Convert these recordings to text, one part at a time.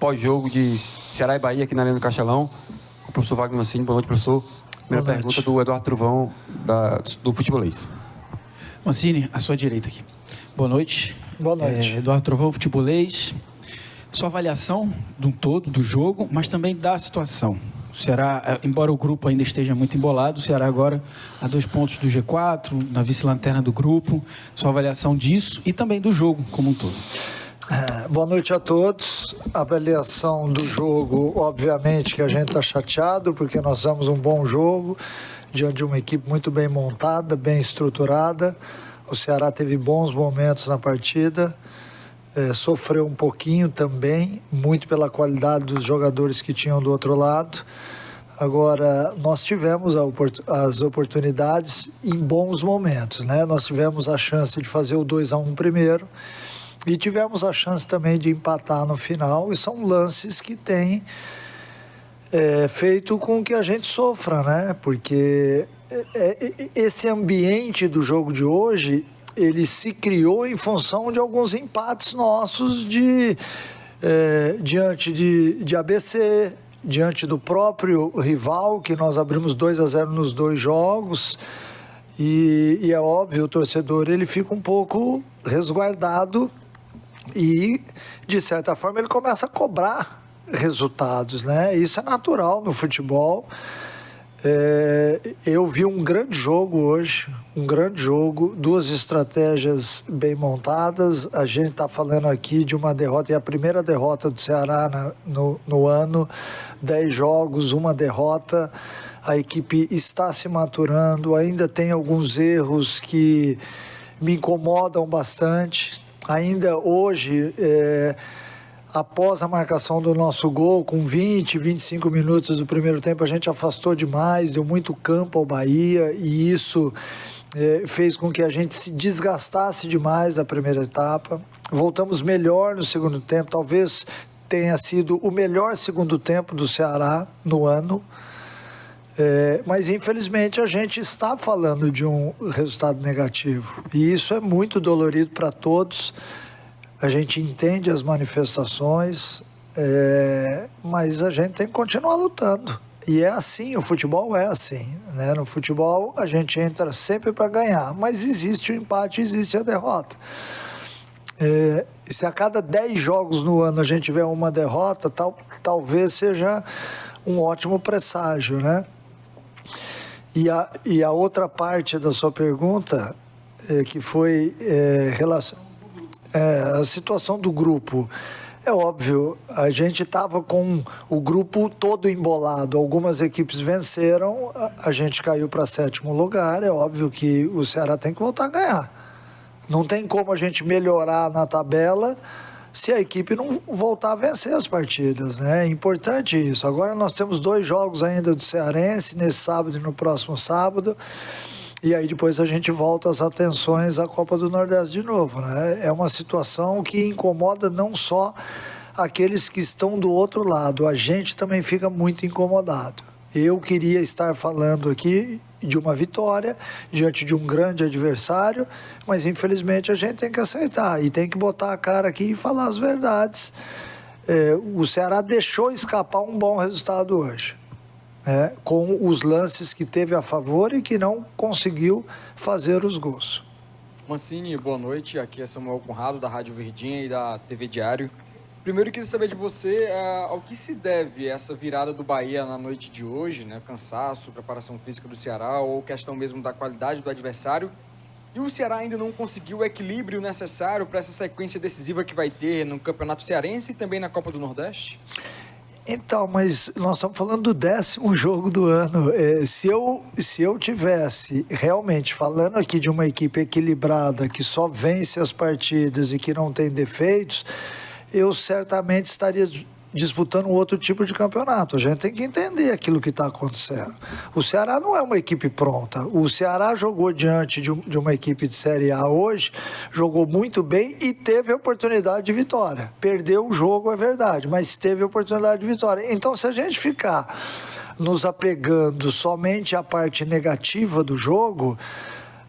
pós-jogo de Ceará e Bahia aqui na Arena do Castelão, com o professor Wagner Mancini. Boa noite, professor. Primeira pergunta do Eduardo Truvão, do Futebolês. Mancini, à sua direita aqui. Boa noite. Boa noite. Eduardo Truvão, Futebolês. Sua avaliação do todo, do jogo, mas também da situação. O Ceará, embora o grupo ainda esteja muito embolado, o Ceará agora a 2 pontos do G4, na vice-lanterna do grupo. Sua avaliação disso e também do jogo como um todo. Boa noite a todos. A avaliação do jogo, obviamente que a gente está chateado, porque nós fizemos um bom jogo, diante de uma equipe muito bem montada, bem estruturada. O Ceará teve bons momentos na partida, sofreu um pouquinho também, muito pela qualidade dos jogadores que tinham do outro lado. Agora, nós tivemos as oportunidades em bons momentos, né? Nós tivemos a chance de fazer o 2-1 primeiro, e tivemos a chance também de empatar no final, e são lances que têm feito com que a gente sofra, né? Porque esse ambiente do jogo de hoje, ele se criou em função de alguns empates nossos diante de ABC, diante do próprio rival, que nós abrimos 2-0 nos 2 jogos, e é óbvio, o torcedor ele fica um pouco resguardado e, de certa forma, ele começa a cobrar resultados, né? Isso é natural no futebol. Eu vi um grande jogo hoje, um grande jogo, 2 estratégias bem montadas. A gente está falando aqui de uma derrota, é a primeira derrota do Ceará no ano, 10 jogos, 1 derrota. A equipe está se maturando, ainda tem alguns erros que me incomodam bastante. Ainda hoje, após a marcação do nosso gol, com 20, 25 minutos do primeiro tempo, a gente afastou demais, deu muito campo ao Bahia, e isso fez com que a gente se desgastasse demais na primeira etapa. Voltamos melhor no segundo tempo, talvez tenha sido o melhor segundo tempo do Ceará no ano. Mas infelizmente a gente está falando de um resultado negativo, e isso é muito dolorido para todos. A gente entende as manifestações, mas a gente tem que continuar lutando, e é assim, o futebol é assim, né? No futebol a gente entra sempre para ganhar, mas existe o empate, existe a derrota. Se a cada 10 jogos no ano a gente tiver uma derrota, talvez seja um ótimo presságio, né? E a outra parte da sua pergunta, que foi a situação do grupo. É óbvio, a gente estava com o grupo todo embolado. Algumas equipes venceram, a gente caiu para 7º lugar. É óbvio que o Ceará tem que voltar a ganhar. Não tem como a gente melhorar na tabela se a equipe não voltar a vencer as partidas, né? É importante isso. Agora nós temos 2 jogos ainda do Cearense, nesse sábado e no próximo sábado, e aí depois a gente volta as atenções à Copa do Nordeste de novo, né? É uma situação que incomoda não só aqueles que estão do outro lado, a gente também fica muito incomodado. Eu queria estar falando aqui de uma vitória diante de um grande adversário, mas infelizmente a gente tem que aceitar e tem que botar a cara aqui e falar as verdades. O Ceará deixou escapar um bom resultado hoje, com os lances que teve a favor e que não conseguiu fazer os gols. Mancini, boa noite. Aqui é Samuel Conrado, da Rádio Verdinha e da TV Diário. Primeiro, eu queria saber de você ao que se deve essa virada do Bahia na noite de hoje, né? Cansaço, preparação física do Ceará, ou questão mesmo da qualidade do adversário. E o Ceará ainda não conseguiu o equilíbrio necessário para essa sequência decisiva que vai ter no Campeonato Cearense e também na Copa do Nordeste? Então, mas nós estamos falando do 10º jogo do ano. Se eu tivesse realmente falando aqui de uma equipe equilibrada, que só vence as partidas e que não tem defeitos, eu certamente estaria disputando outro tipo de campeonato. A gente tem que entender aquilo que está acontecendo. O Ceará não é uma equipe pronta. O Ceará jogou diante de uma equipe de Série A hoje, jogou muito bem e teve a oportunidade de vitória. Perdeu o jogo, é verdade, mas teve a oportunidade de vitória. Então, se a gente ficar nos apegando somente à parte negativa do jogo,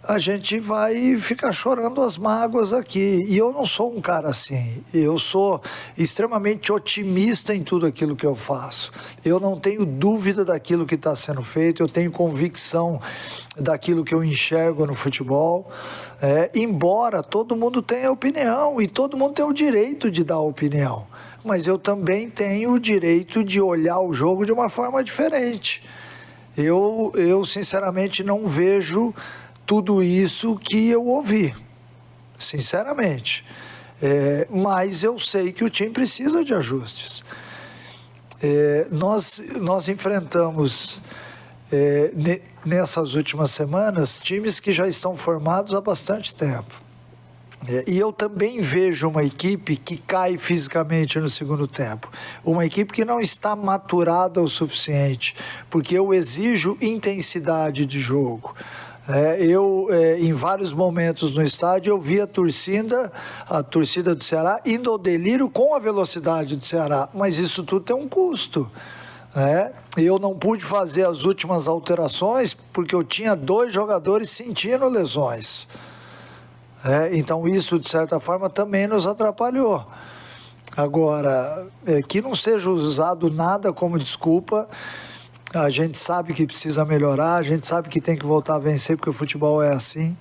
a gente vai ficar chorando as mágoas aqui. E eu não sou um cara assim. Eu sou extremamente otimista em tudo aquilo que eu faço. Eu não tenho dúvida daquilo que está sendo feito, eu tenho convicção daquilo que eu enxergo no futebol. Embora todo mundo tenha opinião e todo mundo tem o direito de dar opinião. Mas eu também tenho o direito de olhar o jogo de uma forma diferente. Eu sinceramente, não vejo tudo isso que eu ouvi, sinceramente. Mas eu sei que o time precisa de ajustes. Nós enfrentamos, nessas últimas semanas, times que já estão formados há bastante tempo. E eu também vejo uma equipe que cai fisicamente no segundo tempo. Uma equipe que não está maturada o suficiente, porque eu exijo intensidade de jogo. Em vários momentos no estádio, eu vi a torcida do Ceará indo ao delírio com a velocidade do Ceará, mas isso tudo tem um custo. Eu não pude fazer as últimas alterações porque eu tinha 2 jogadores sentindo lesões. Então isso, de certa forma, também nos atrapalhou. Agora, que não seja usado nada como desculpa. A gente sabe que precisa melhorar, a gente sabe que tem que voltar a vencer, porque o futebol é assim.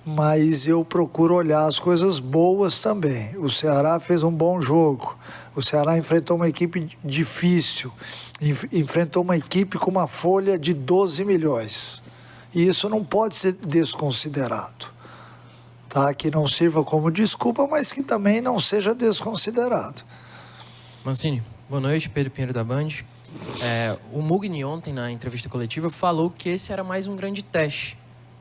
Mas eu procuro olhar as coisas boas também. O Ceará fez um bom jogo. O Ceará enfrentou uma equipe difícil. Enfrentou uma equipe com uma folha de 12 milhões. E isso não pode ser desconsiderado. Tá? Que não sirva como desculpa, mas que também não seja desconsiderado. Mancini, boa noite. Pedro Pinheiro da Band. O Mugni ontem, na entrevista coletiva, falou que esse era mais um grande teste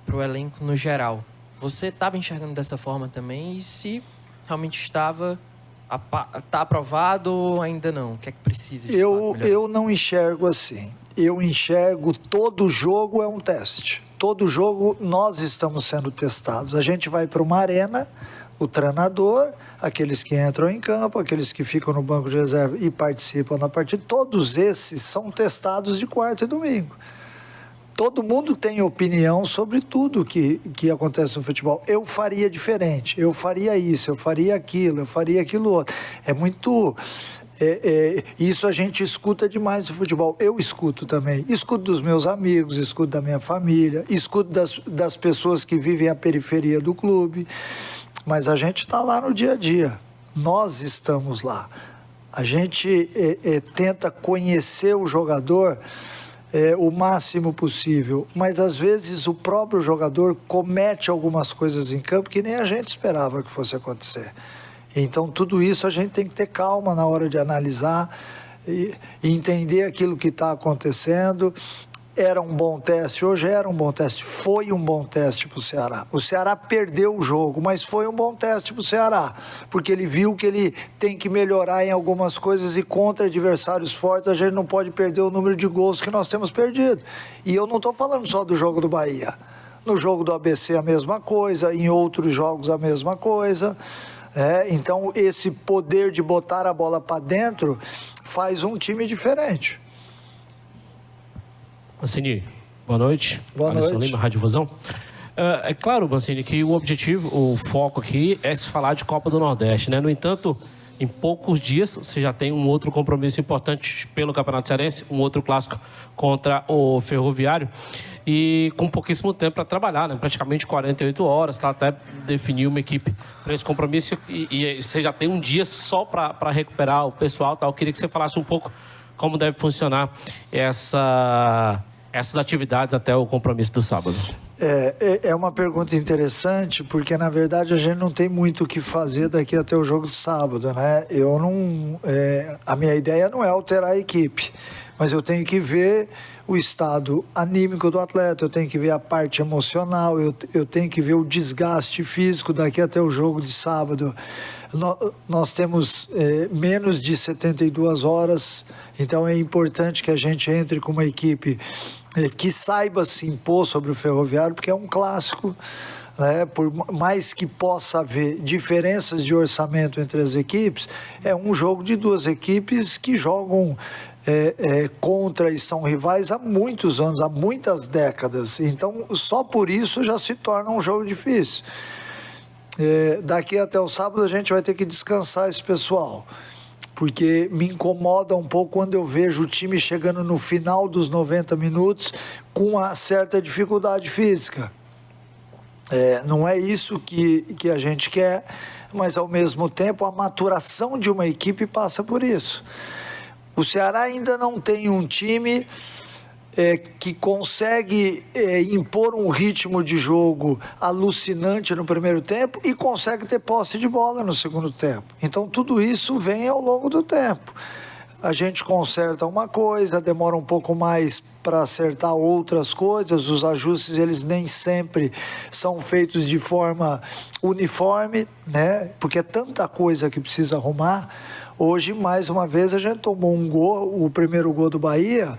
para o elenco no geral. Você estava enxergando dessa forma também? E se realmente está aprovado ou ainda não? O que é que precisa de fato melhorar? Eu não enxergo assim. Eu enxergo todo jogo é um teste. Todo jogo nós estamos sendo testados. A gente vai para uma arena, o treinador, aqueles que entram em campo, aqueles que ficam no banco de reserva e participam da partida, todos esses são testados de quarta e domingo. Todo mundo tem opinião sobre tudo que acontece no futebol. Eu faria diferente, eu faria isso, eu faria aquilo outro. É muito... isso a gente escuta demais no futebol. Eu escuto também. Escuto dos meus amigos, escuto da minha família, escuto das pessoas que vivem à periferia do clube. Mas a gente está lá no dia a dia. Nós estamos lá. A gente tenta conhecer o jogador o máximo possível. Mas, às vezes, o próprio jogador comete algumas coisas em campo que nem a gente esperava que fosse acontecer. Então, tudo isso a gente tem que ter calma na hora de analisar e entender aquilo que está acontecendo. Era um bom teste, hoje era um bom teste, foi um bom teste para o Ceará. O Ceará perdeu o jogo, mas foi um bom teste para o Ceará, porque ele viu que ele tem que melhorar em algumas coisas e contra adversários fortes a gente não pode perder o número de gols que nós temos perdido. E eu não estou falando só do jogo do Bahia. No jogo do ABC a mesma coisa, em outros jogos a mesma coisa. Então esse poder de botar a bola para dentro faz um time diferente. Mancini, boa noite. Boa noite. Lima, Rádio Fusão. É claro, Mancini, que o objetivo, o foco aqui é se falar de Copa do Nordeste, né? No entanto, em poucos dias você já tem um outro compromisso importante pelo Campeonato Cearense, um outro clássico contra o Ferroviário e com pouquíssimo tempo para trabalhar, né? Praticamente 48 horas, tá? Até definir uma equipe para esse compromisso e você já tem um dia só para recuperar o pessoal, tá? Eu queria que você falasse um pouco como deve funcionar essas atividades até o compromisso do sábado. É uma pergunta interessante, porque na verdade a gente não tem muito o que fazer daqui até o jogo de sábado, né? A minha ideia não é alterar a equipe, mas eu tenho que ver o estado anímico do atleta, eu tenho que ver a parte emocional, eu tenho que ver o desgaste físico daqui até o jogo de sábado. Nós temos menos de 72 horas, então é importante que a gente entre com uma equipe que saiba se impor sobre o Ferroviário, porque é um clássico, né? Por mais que possa haver diferenças de orçamento entre as equipes, é um jogo de duas equipes que jogam contra e são rivais há muitos anos, há muitas décadas. Então, só por isso já se torna um jogo difícil. Daqui até o sábado a gente vai ter que descansar esse pessoal, porque me incomoda um pouco quando eu vejo o time chegando no final dos 90 minutos com uma certa dificuldade física. Não é isso que a gente quer, mas ao mesmo tempo a maturação de uma equipe passa por isso. O Ceará ainda não tem um time que consegue impor um ritmo de jogo alucinante no primeiro tempo e consegue ter posse de bola no segundo tempo. Então tudo isso vem ao longo do tempo. A gente conserta uma coisa, demora um pouco mais para acertar outras coisas, os ajustes eles nem sempre são feitos de forma uniforme, né? Porque é tanta coisa que precisa arrumar. Hoje, mais uma vez, a gente tomou um gol, o primeiro gol do Bahia,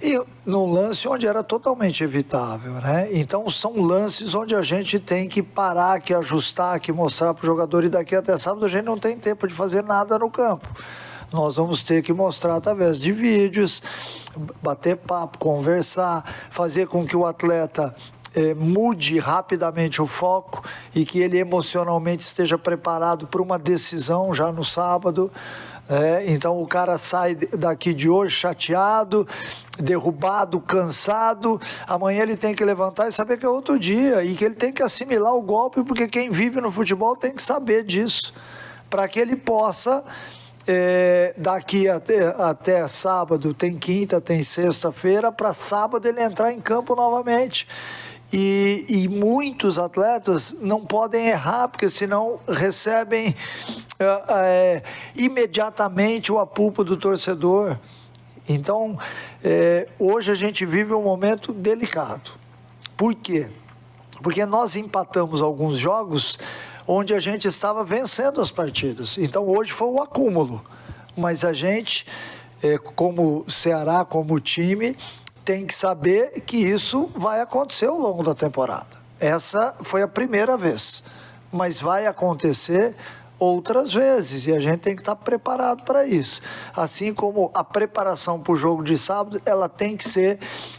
e num lance onde era totalmente evitável, né? Então, são lances onde a gente tem que parar, que ajustar, que mostrar para o jogador, e daqui até sábado a gente não tem tempo de fazer nada no campo. Nós vamos ter que mostrar através de vídeos, bater papo, conversar, fazer com que o atleta mude rapidamente o foco e que ele emocionalmente esteja preparado para uma decisão já no sábado. Então o cara sai daqui de hoje chateado, derrubado, cansado, amanhã ele tem que levantar e saber que é outro dia e que ele tem que assimilar o golpe, porque quem vive no futebol tem que saber disso, para que ele possa daqui até sábado, tem quinta, tem sexta-feira, para sábado ele entrar em campo novamente. E muitos atletas não podem errar, porque senão recebem imediatamente o apuplo do torcedor. Então, hoje a gente vive um momento delicado. Por quê? Porque nós empatamos alguns jogos onde a gente estava vencendo as partidas. Então, hoje foi o acúmulo. Mas a gente, como Ceará, como time, tem que saber que isso vai acontecer ao longo da temporada. Essa foi a primeira vez, mas vai acontecer outras vezes e a gente tem que estar preparado para isso. Assim como a preparação para o jogo de sábado, ela tem que ser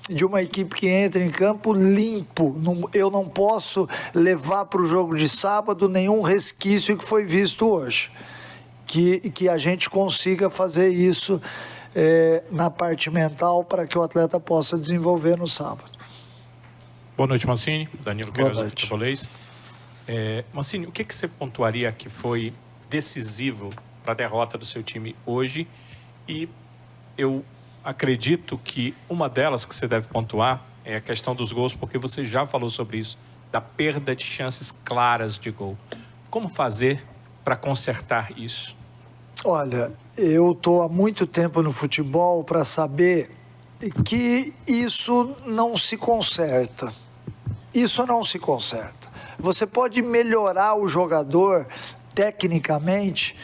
de uma equipe que entra em campo limpo. Eu não posso levar para o jogo de sábado nenhum resquício que foi visto hoje. Que a gente consiga fazer isso na parte mental para que o atleta possa desenvolver no sábado. Boa noite, Mancini. Danilo Boa Queiroz, do noite. Futebolês. Mancini, o que você pontuaria que foi decisivo para a derrota do seu time hoje? E eu acredito que uma delas que você deve pontuar é a questão dos gols, porque você já falou sobre isso, da perda de chances claras de gol. Como fazer para consertar isso? Olha, eu estou há muito tempo no futebol para saber que isso não se conserta. Isso não se conserta. Você pode melhorar o jogador tecnicamente,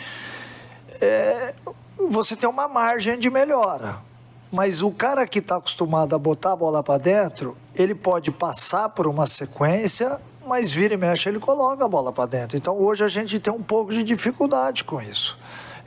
você tem uma margem de melhora. Mas o cara que está acostumado a botar a bola para dentro, ele pode passar por uma sequência, mas vira e mexe, ele coloca a bola para dentro. Então hoje a gente tem um pouco de dificuldade com isso.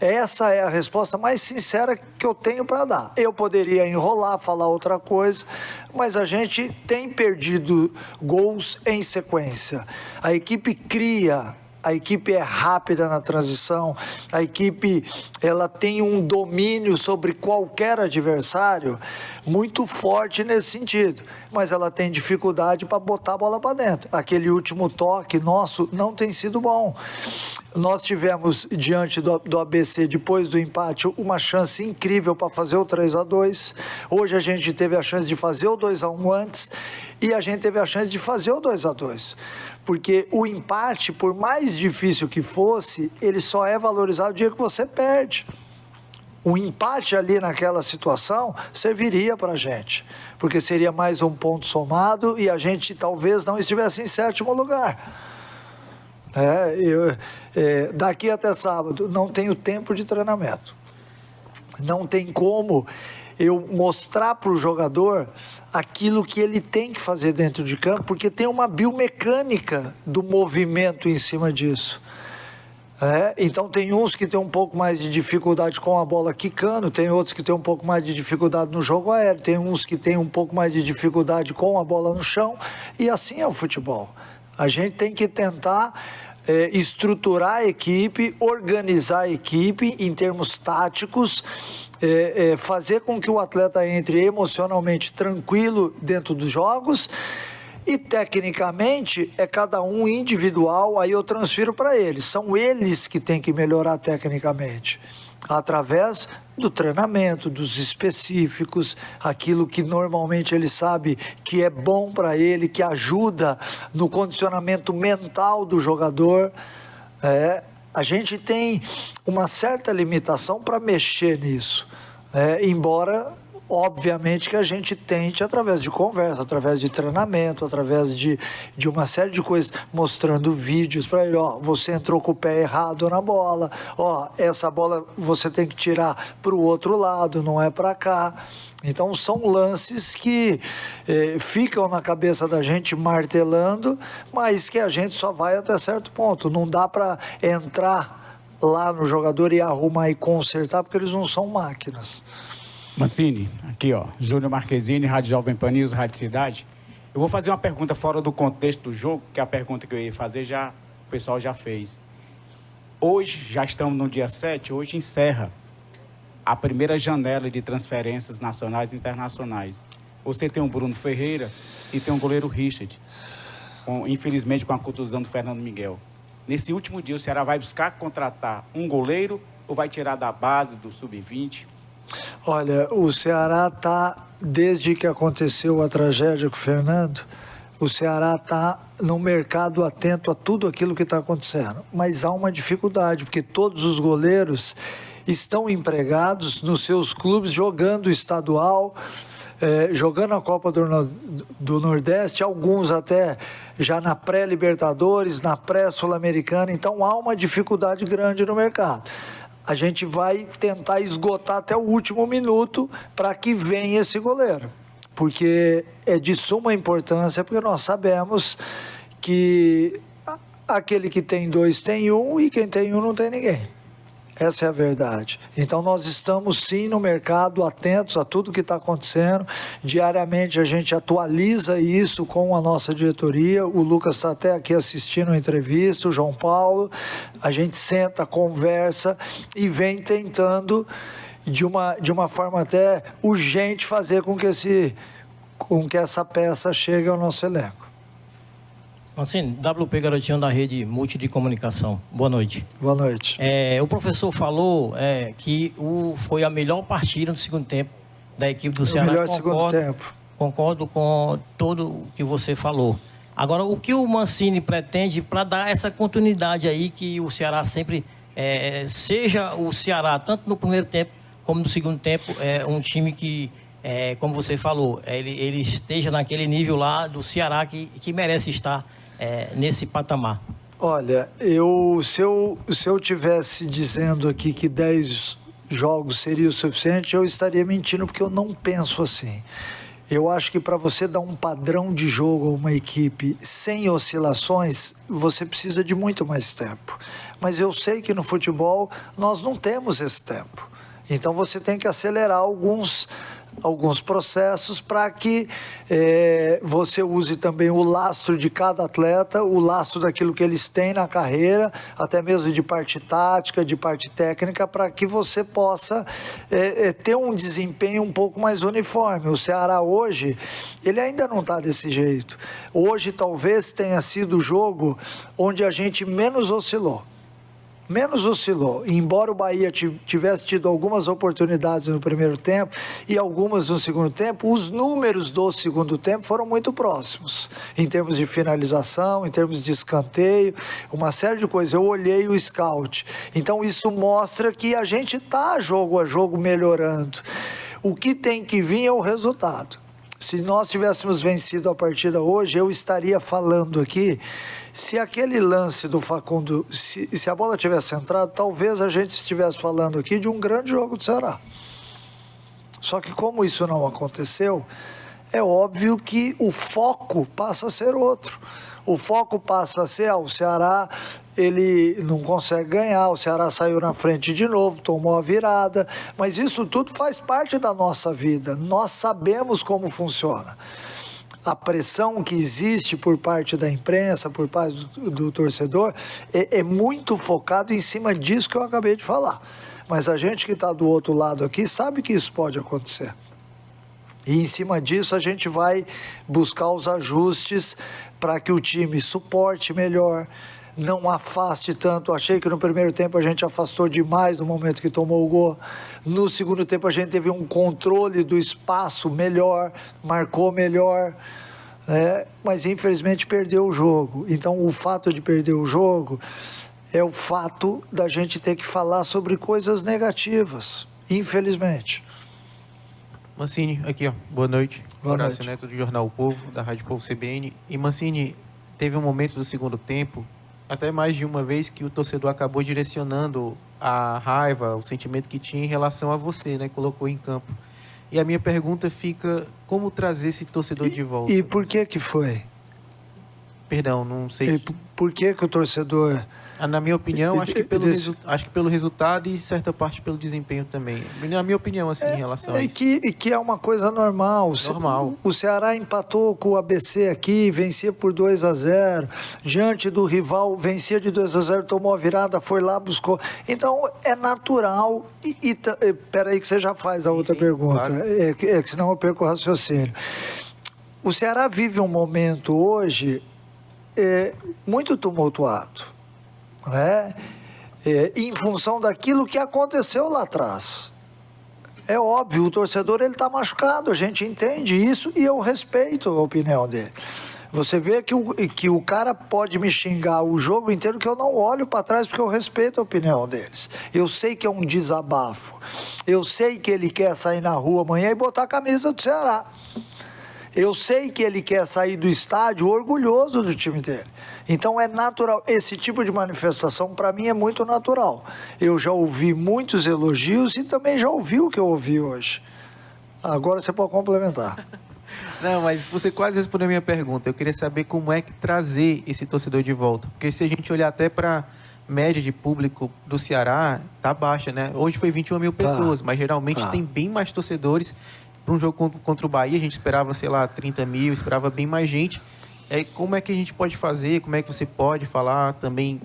Essa é a resposta mais sincera que eu tenho para dar. Eu poderia enrolar, falar outra coisa, mas a gente tem perdido gols em sequência. A equipe cria, a equipe é rápida na transição, a equipe ela tem um domínio sobre qualquer adversário muito forte nesse sentido, mas ela tem dificuldade para botar a bola para dentro. Aquele último toque nosso não tem sido bom. Nós tivemos, diante do ABC, depois do empate, uma chance incrível para fazer o 3-2. Hoje a gente teve a chance de fazer o 2-1 antes e a gente teve a chance de fazer o 2-2. Porque o empate, por mais difícil que fosse, ele só é valorizado o dia que você perde. O empate ali naquela situação serviria para a gente, porque seria mais um ponto somado e a gente talvez não estivesse em sétimo lugar. Daqui até sábado não tenho tempo de treinamento. Não tem como eu mostrar para o jogador aquilo que ele tem que fazer dentro de campo, porque tem uma biomecânica do movimento em cima disso. Então tem uns que tem um pouco mais de dificuldade com a bola quicando, tem outros que tem um pouco mais de dificuldade no jogo aéreo, tem uns que tem um pouco mais de dificuldade com a bola no chão, e assim é o futebol. A gente tem que tentar estruturar a equipe, organizar a equipe em termos táticos, fazer com que o atleta entre emocionalmente tranquilo dentro dos jogos. E tecnicamente é cada um individual, aí eu transfiro para eles. São eles que têm que melhorar tecnicamente, através do treinamento, dos específicos, aquilo que normalmente ele sabe que é bom para ele, que ajuda no condicionamento mental do jogador. A gente tem uma certa limitação para mexer nisso, embora... Obviamente que a gente tente, através de conversa, através de treinamento, através de uma série de coisas, mostrando vídeos para ele, você entrou com o pé errado na bola, essa bola você tem que tirar para o outro lado, não é para cá. Então são lances que ficam na cabeça da gente martelando, mas que a gente só vai até certo ponto. Não dá para entrar lá no jogador e arrumar e consertar, porque eles não são máquinas. Mancini, aqui Júnior Marquezine, Rádio Jovem Pan News, Rádio Cidade. Eu vou fazer uma pergunta fora do contexto do jogo, que é a pergunta que eu ia fazer, o pessoal já fez. Hoje, já estamos no dia 7, hoje encerra a primeira janela de transferências nacionais e internacionais. Você tem o Bruno Ferreira e tem o goleiro Richard, infelizmente com a contusão do Fernando Miguel. Nesse último dia, o Ceará vai buscar contratar um goleiro ou vai tirar da base, do sub-20? Olha, o Ceará está, desde que aconteceu a tragédia com o Fernando, o Ceará está no mercado atento a tudo aquilo que está acontecendo. Mas há uma dificuldade, porque todos os goleiros estão empregados nos seus clubes, jogando estadual, jogando a Copa do Nordeste, alguns até já na pré-Libertadores, na pré-Sul-Americana. Então há uma dificuldade grande no mercado. A gente vai tentar esgotar até o último minuto para que venha esse goleiro, porque é de suma importância, porque nós sabemos que aquele que tem dois tem um e quem tem um não tem ninguém. Essa é a verdade. Então nós estamos sim no mercado, atentos a tudo que está acontecendo. Diariamente a gente atualiza isso com a nossa diretoria. O Lucas está até aqui assistindo a entrevista, o João Paulo. A gente senta, conversa e vem tentando, de uma forma até urgente, fazer com que essa peça chegue ao nosso elenco. Mancini, WP Garotinho da Rede Multi de Comunicação. Boa noite. Boa noite. O professor falou que foi a melhor partida no segundo tempo da equipe do Ceará. O melhor segundo tempo. Concordo com tudo o que você falou. Agora, o que o Mancini pretende para dar essa continuidade aí, que o Ceará sempre seja o Ceará, tanto no primeiro tempo como no segundo tempo, um time que, como você falou, ele esteja naquele nível lá do Ceará que merece estar nesse patamar? Olha, se eu tivesse dizendo aqui que 10 jogos seria o suficiente, eu estaria mentindo, porque eu não penso assim. Eu acho que para você dar um padrão de jogo a uma equipe sem oscilações, você precisa de muito mais tempo. Mas eu sei que no futebol nós não temos esse tempo. Então você tem que acelerar alguns processos para que você use também o lastro de cada atleta, o lastro daquilo que eles têm na carreira, até mesmo de parte tática, de parte técnica, para que você possa ter um desempenho um pouco mais uniforme. O Ceará hoje, ele ainda não está desse jeito. Hoje talvez tenha sido o jogo onde a gente menos oscilou. Embora o Bahia tivesse tido algumas oportunidades no primeiro tempo e algumas no segundo tempo, os números do segundo tempo foram muito próximos, em termos de finalização, em termos de escanteio, uma série de coisas. Eu olhei o scout, então isso mostra que a gente está jogo a jogo melhorando. O que tem que vir é o resultado. Se nós tivéssemos vencido a partida hoje, eu estaria falando aqui, se aquele lance do Facundo, se a bola tivesse entrado, talvez a gente estivesse falando aqui de um grande jogo do Ceará. Só que como isso não aconteceu, é óbvio que o foco passa a ser outro. O foco passa a ser, o Ceará, ele não consegue ganhar, o Ceará saiu na frente de novo, tomou a virada, mas isso tudo faz parte da nossa vida, nós sabemos como funciona. A pressão que existe por parte da imprensa, por parte do torcedor, é muito focado em cima disso que eu acabei de falar. Mas a gente que está do outro lado aqui sabe que isso pode acontecer. E em cima disso a gente vai buscar os ajustes para que o time suporte melhor, não afaste tanto. Achei que no primeiro tempo a gente afastou demais no momento que tomou o gol. No segundo tempo a gente teve um controle do espaço melhor, marcou melhor, mas infelizmente perdeu o jogo. Então o fato de perder o jogo é o fato da gente ter que falar sobre coisas negativas, infelizmente. Mancini, aqui ó, boa noite. Boa Horácio noite. Neto do Jornal O Povo, da Rádio Povo CBN. E Mancini, teve um momento do segundo tempo, até mais de uma vez, que o torcedor acabou direcionando a raiva, o sentimento que tinha em relação a você, né? Colocou em campo. E a minha pergunta fica, como trazer esse torcedor de volta? E por que foi? Perdão, não sei. E por que o torcedor... Na minha opinião, acho que pelo resultado e certa parte pelo desempenho também. Na minha opinião, assim, em relação a isso. Que é uma coisa normal. Normal. O Ceará empatou com o ABC aqui, vencia por 2-0. Diante do rival, vencia de 2-0, tomou a virada, foi lá, buscou. Então, é natural. Peraí que você já faz a outra pergunta. Claro. É que senão eu perco o raciocínio. O Ceará vive um momento hoje muito tumultuado. Em função daquilo que aconteceu lá atrás. É óbvio, o torcedor ele está machucado, a gente entende isso e eu respeito a opinião dele. Você vê que o cara pode me xingar o jogo inteiro, que eu não olho para trás porque eu respeito a opinião deles. Eu sei que é um desabafo. Eu sei que ele quer sair na rua amanhã e botar a camisa do Ceará. Eu sei que ele quer sair do estádio orgulhoso do time dele. Então é natural. Esse tipo de manifestação, para mim, é muito natural. Eu já ouvi muitos elogios e também já ouvi o que eu ouvi hoje. Agora você pode complementar. Não, mas você quase respondeu a minha pergunta. Eu queria saber como é que trazer esse torcedor de volta. Porque se a gente olhar até para média de público do Ceará, tá baixa, né? Hoje foi 21 mil pessoas, mas geralmente tem bem mais torcedores. Para um jogo contra o Bahia, a gente esperava, 30 mil, esperava bem mais gente. Como é que a gente pode fazer? Como é que você pode falar também,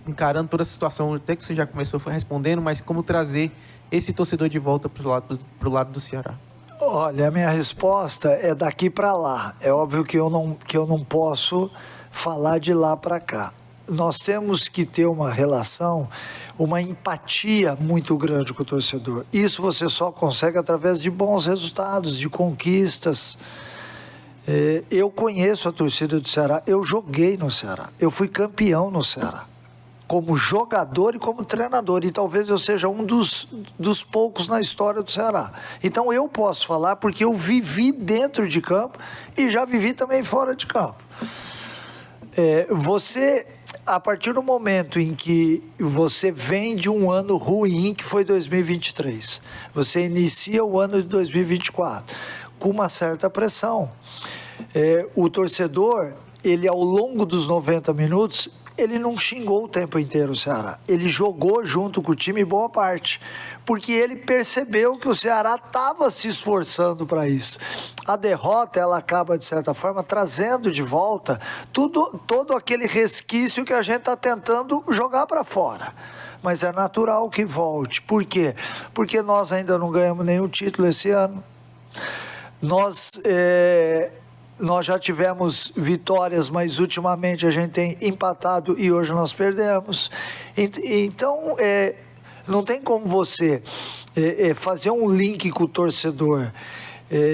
encarando toda a situação, até que você já começou respondendo, mas como trazer esse torcedor de volta para o lado do Ceará? Olha, a minha resposta é daqui para lá. É óbvio que eu não posso falar de lá para cá. Nós temos que ter uma relação, uma empatia muito grande com o torcedor. Isso você só consegue através de bons resultados, de conquistas. Eu conheço a torcida do Ceará, eu joguei no Ceará, eu fui campeão no Ceará, como jogador e como treinador, e talvez eu seja um dos poucos na história do Ceará. Então eu posso falar porque eu vivi dentro de campo e já vivi também fora de campo. A partir do momento em que você vem de um ano ruim, que foi 2023, você inicia o ano de 2024 com uma certa pressão. O torcedor, ele ao longo dos 90 minutos, ele não xingou o tempo inteiro o Ceará. Ele jogou junto com o time boa parte, porque ele percebeu que o Ceará estava se esforçando para isso. A derrota, ela acaba, de certa forma, trazendo de volta todo aquele resquício que a gente está tentando jogar para fora. Mas é natural que volte. Por quê? Porque nós ainda não ganhamos nenhum título esse ano. Nós já tivemos vitórias, mas ultimamente a gente tem empatado e hoje nós perdemos. Então, não tem como você fazer um link com o torcedor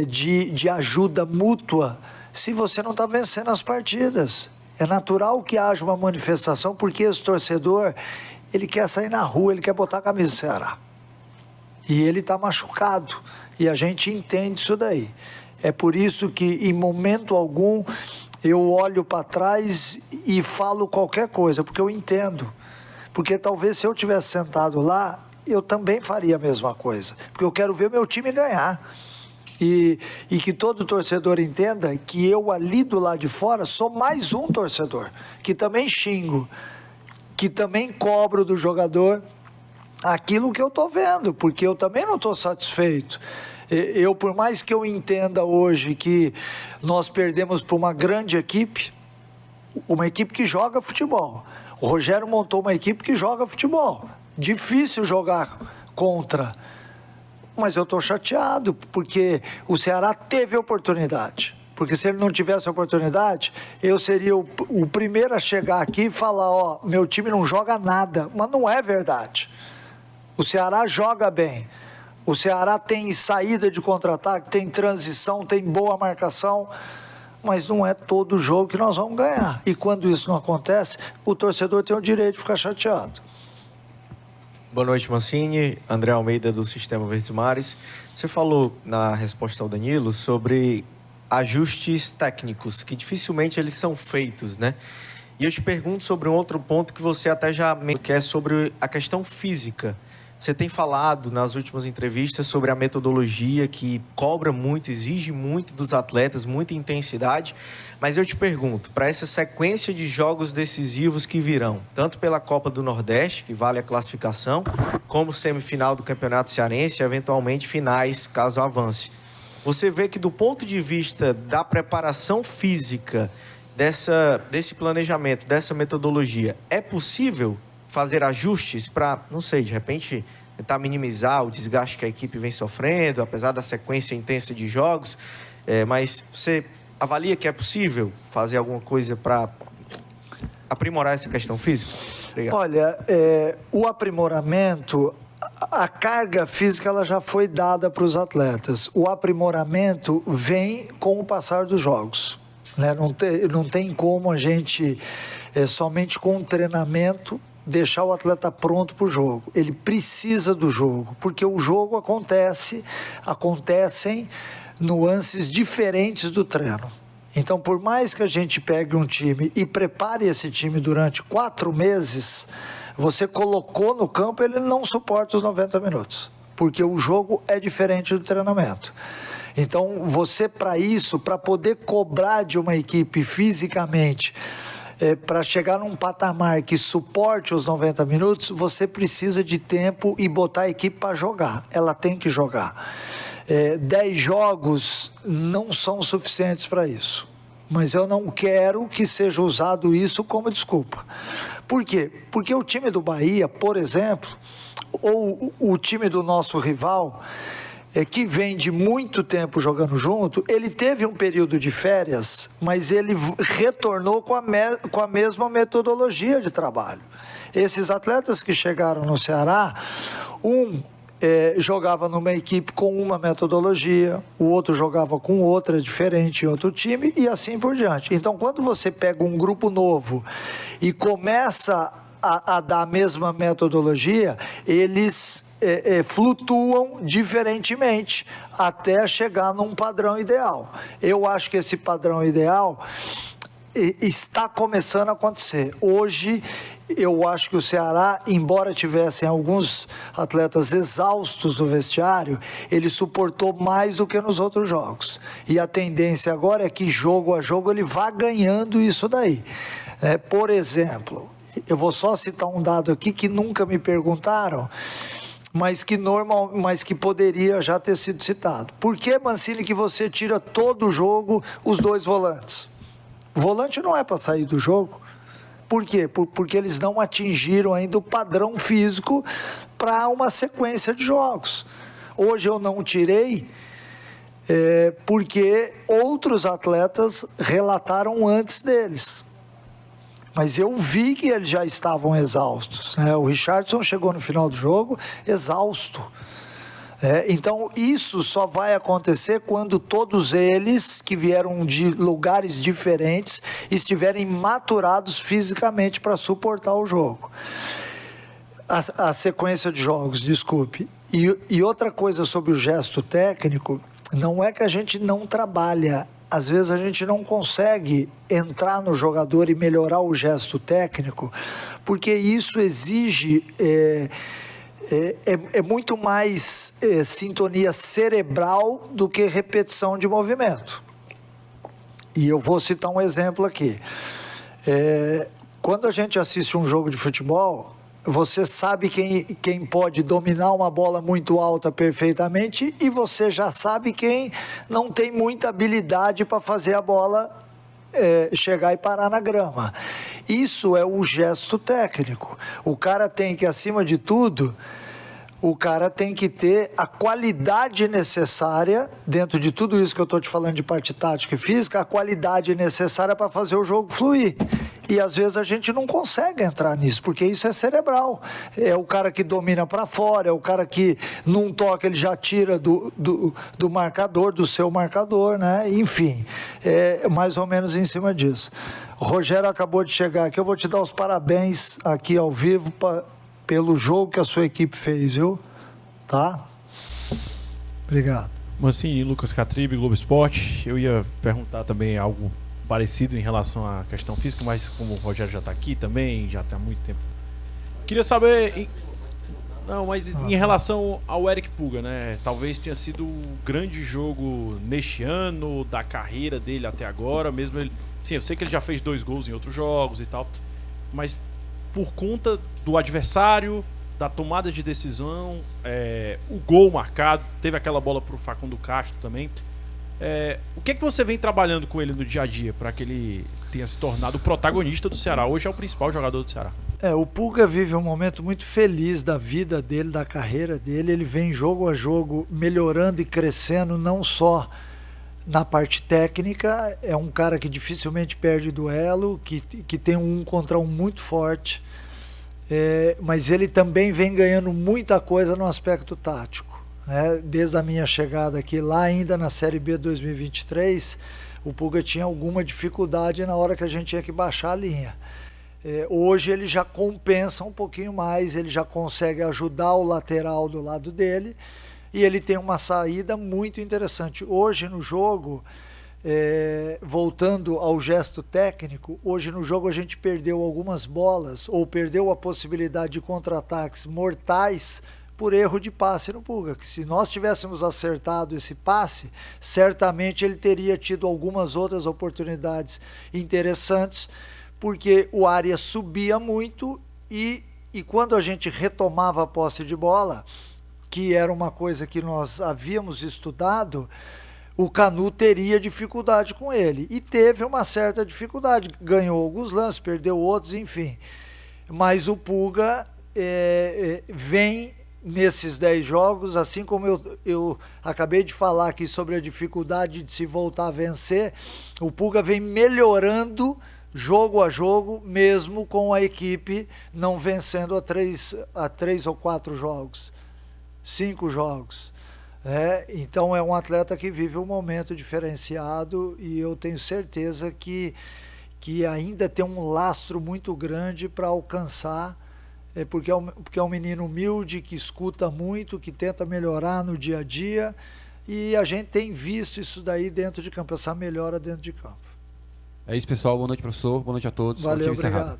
de ajuda mútua se você não está vencendo as partidas. É natural que haja uma manifestação, porque esse torcedor, ele quer sair na rua, ele quer botar a camisa do Ceará. E ele está machucado. E a gente entende isso daí. É por isso que, em momento algum, eu olho para trás e falo qualquer coisa, porque eu entendo. Porque talvez se eu tivesse sentado lá, eu também faria a mesma coisa, porque eu quero ver meu time ganhar. E que todo torcedor entenda que eu ali do lado de fora sou mais um torcedor, que também xingo, que também cobro do jogador aquilo que eu estou vendo, porque eu também não estou satisfeito. Eu, por mais que eu entenda hoje que nós perdemos para uma grande equipe, uma equipe que joga futebol. O Rogério montou uma equipe que joga futebol. Difícil jogar contra. Mas eu estou chateado, porque o Ceará teve oportunidade. Porque se ele não tivesse oportunidade, eu seria o primeiro a chegar aqui e falar, ó, meu time não joga nada. Mas não é verdade. O Ceará joga bem. O Ceará tem saída de contra-ataque, tem transição, tem boa marcação. Mas não é todo jogo que nós vamos ganhar. E quando isso não acontece, o torcedor tem o direito de ficar chateado. Boa noite, Mancini. André Almeida, do Sistema Verdes Mares. Você falou na resposta ao Danilo sobre ajustes técnicos, que dificilmente eles são feitos, né? E eu te pergunto sobre um outro ponto que você até já que é sobre a questão física. Você tem falado nas últimas entrevistas sobre a metodologia que cobra muito, exige muito dos atletas, muita intensidade. Mas eu te pergunto, para essa sequência de jogos decisivos que virão, tanto pela Copa do Nordeste, que vale a classificação, como semifinal do Campeonato Cearense e eventualmente finais, caso avance. Você vê que do ponto de vista da preparação física, desse planejamento, dessa metodologia, é possível fazer ajustes para, não sei, de repente tentar minimizar o desgaste que a equipe vem sofrendo, apesar da sequência intensa de jogos, mas você avalia que é possível fazer alguma coisa para aprimorar essa questão física? Obrigado. Olha, o aprimoramento, a carga física ela já foi dada para os atletas. O aprimoramento vem com o passar dos jogos, né? Não tem como a gente, somente com o treinamento, deixar o atleta pronto para o jogo. Ele precisa do jogo, porque o jogo acontecem nuances diferentes do treino. Então, por mais que a gente pegue um time e prepare esse time durante 4 meses, você colocou no campo, ele não suporta os 90 minutos, porque o jogo é diferente do treinamento. Então, você para poder cobrar de uma equipe fisicamente, para chegar num patamar que suporte os 90 minutos, você precisa de tempo e botar a equipe para jogar. Ela tem que jogar. 10 jogos não são suficientes para isso. Mas eu não quero que seja usado isso como desculpa. Por quê? Porque o time do Bahia, por exemplo, ou o time do nosso rival, que vem de muito tempo jogando junto, ele teve um período de férias, mas ele retornou com a mesma metodologia de trabalho. Esses atletas que chegaram no Ceará, jogava numa equipe com uma metodologia, o outro jogava com outra diferente em outro time e assim por diante. Então, quando você pega um grupo novo e começa a dar a mesma metodologia, eles flutuam diferentemente até chegar num padrão ideal. Eu acho que esse padrão ideal está começando a acontecer. Hoje, eu acho que o Ceará, embora tivessem alguns atletas exaustos no vestiário, ele suportou mais do que nos outros jogos. E a tendência agora é que jogo a jogo ele vá ganhando isso daí. Por exemplo, eu vou só citar um dado aqui que nunca me perguntaram, mas que poderia já ter sido citado. Por que, Mancini, que você tira todo o jogo os 2 volantes? O volante não é para sair do jogo. Por quê? Porque eles não atingiram ainda o padrão físico para uma sequência de jogos. Hoje eu não tirei, porque outros atletas relataram antes deles. Mas eu vi que eles já estavam exaustos, né? O Richardson chegou no final do jogo exausto. Então, isso só vai acontecer quando todos eles, que vieram de lugares diferentes, estiverem maturados fisicamente para suportar o jogo. A sequência de jogos, desculpe. E outra coisa sobre o gesto técnico, não é que a gente não trabalha. Às vezes a gente não consegue entrar no jogador e melhorar o gesto técnico, porque isso exige é muito mais sintonia cerebral do que repetição de movimento. E eu vou citar um exemplo aqui. Quando a gente assiste um jogo de futebol, você sabe quem pode dominar uma bola muito alta perfeitamente e você já sabe quem não tem muita habilidade para fazer a bola chegar e parar na grama. Isso é o gesto técnico. O cara tem que, acima de tudo, o cara tem que ter a qualidade necessária, dentro de tudo isso que eu estou te falando de parte tática e física, a qualidade necessária para fazer o jogo fluir. E às vezes a gente não consegue entrar nisso, porque isso é cerebral. É o cara que domina para fora, é o cara que num toque ele já tira do marcador, do seu marcador, né? Enfim, é mais ou menos em cima disso. O Rogério acabou de chegar aqui, eu vou te dar os parabéns aqui ao vivo pelo jogo que a sua equipe fez, viu? Tá? Obrigado. Mancini, Lucas Catribe, Globo Esporte. Eu ia perguntar também algo parecido em relação à questão física, mas como o Rogério já está aqui também, já está há muito tempo. Queria saber... em relação ao Eric Puga, né? Talvez tenha sido o grande jogo neste ano, da carreira dele até agora, mesmo ele... Sim, eu sei que ele já fez 2 gols em outros jogos e tal, mas por conta do adversário, da tomada de decisão, o gol marcado, teve aquela bola para o Facundo Castro também. O que é que você vem trabalhando com ele no dia a dia para que ele tenha se tornado o protagonista do Ceará? Hoje é o principal jogador do Ceará. O Puga vive um momento muito feliz da vida dele, da carreira dele. Ele vem jogo a jogo melhorando e crescendo, não só na parte técnica. É um cara que dificilmente perde duelo, que tem um contra um muito forte. Mas ele também vem ganhando muita coisa no aspecto tático. Desde a minha chegada aqui, lá ainda na Série B 2023, o Puga tinha alguma dificuldade na hora que a gente tinha que baixar a linha. Hoje ele já compensa um pouquinho mais, ele já consegue ajudar o lateral do lado dele e ele tem uma saída muito interessante. Hoje no jogo, voltando ao gesto técnico, hoje no jogo a gente perdeu algumas bolas ou perdeu a possibilidade de contra-ataques mortais por erro de passe no Puga, que se nós tivéssemos acertado esse passe, certamente ele teria tido algumas outras oportunidades interessantes, porque o Arias subia muito e quando a gente retomava a posse de bola, que era uma coisa que nós havíamos estudado, o Canu teria dificuldade com ele, e teve uma certa dificuldade, ganhou alguns lances, perdeu outros, enfim, mas o Puga vem nesses 10 jogos, assim como eu acabei de falar aqui sobre a dificuldade de se voltar a vencer, o Puga vem melhorando jogo a jogo, mesmo com a equipe não vencendo a 3 ou 4 jogos, 5 jogos. Então é um atleta que vive um momento diferenciado e eu tenho certeza que ainda tem um lastro muito grande para alcançar, porque é um menino humilde, que escuta muito, que tenta melhorar no dia a dia, e a gente tem visto isso daí dentro de campo, essa melhora dentro de campo. É isso, pessoal. Boa noite, professor. Boa noite a todos. Valeu, obrigado.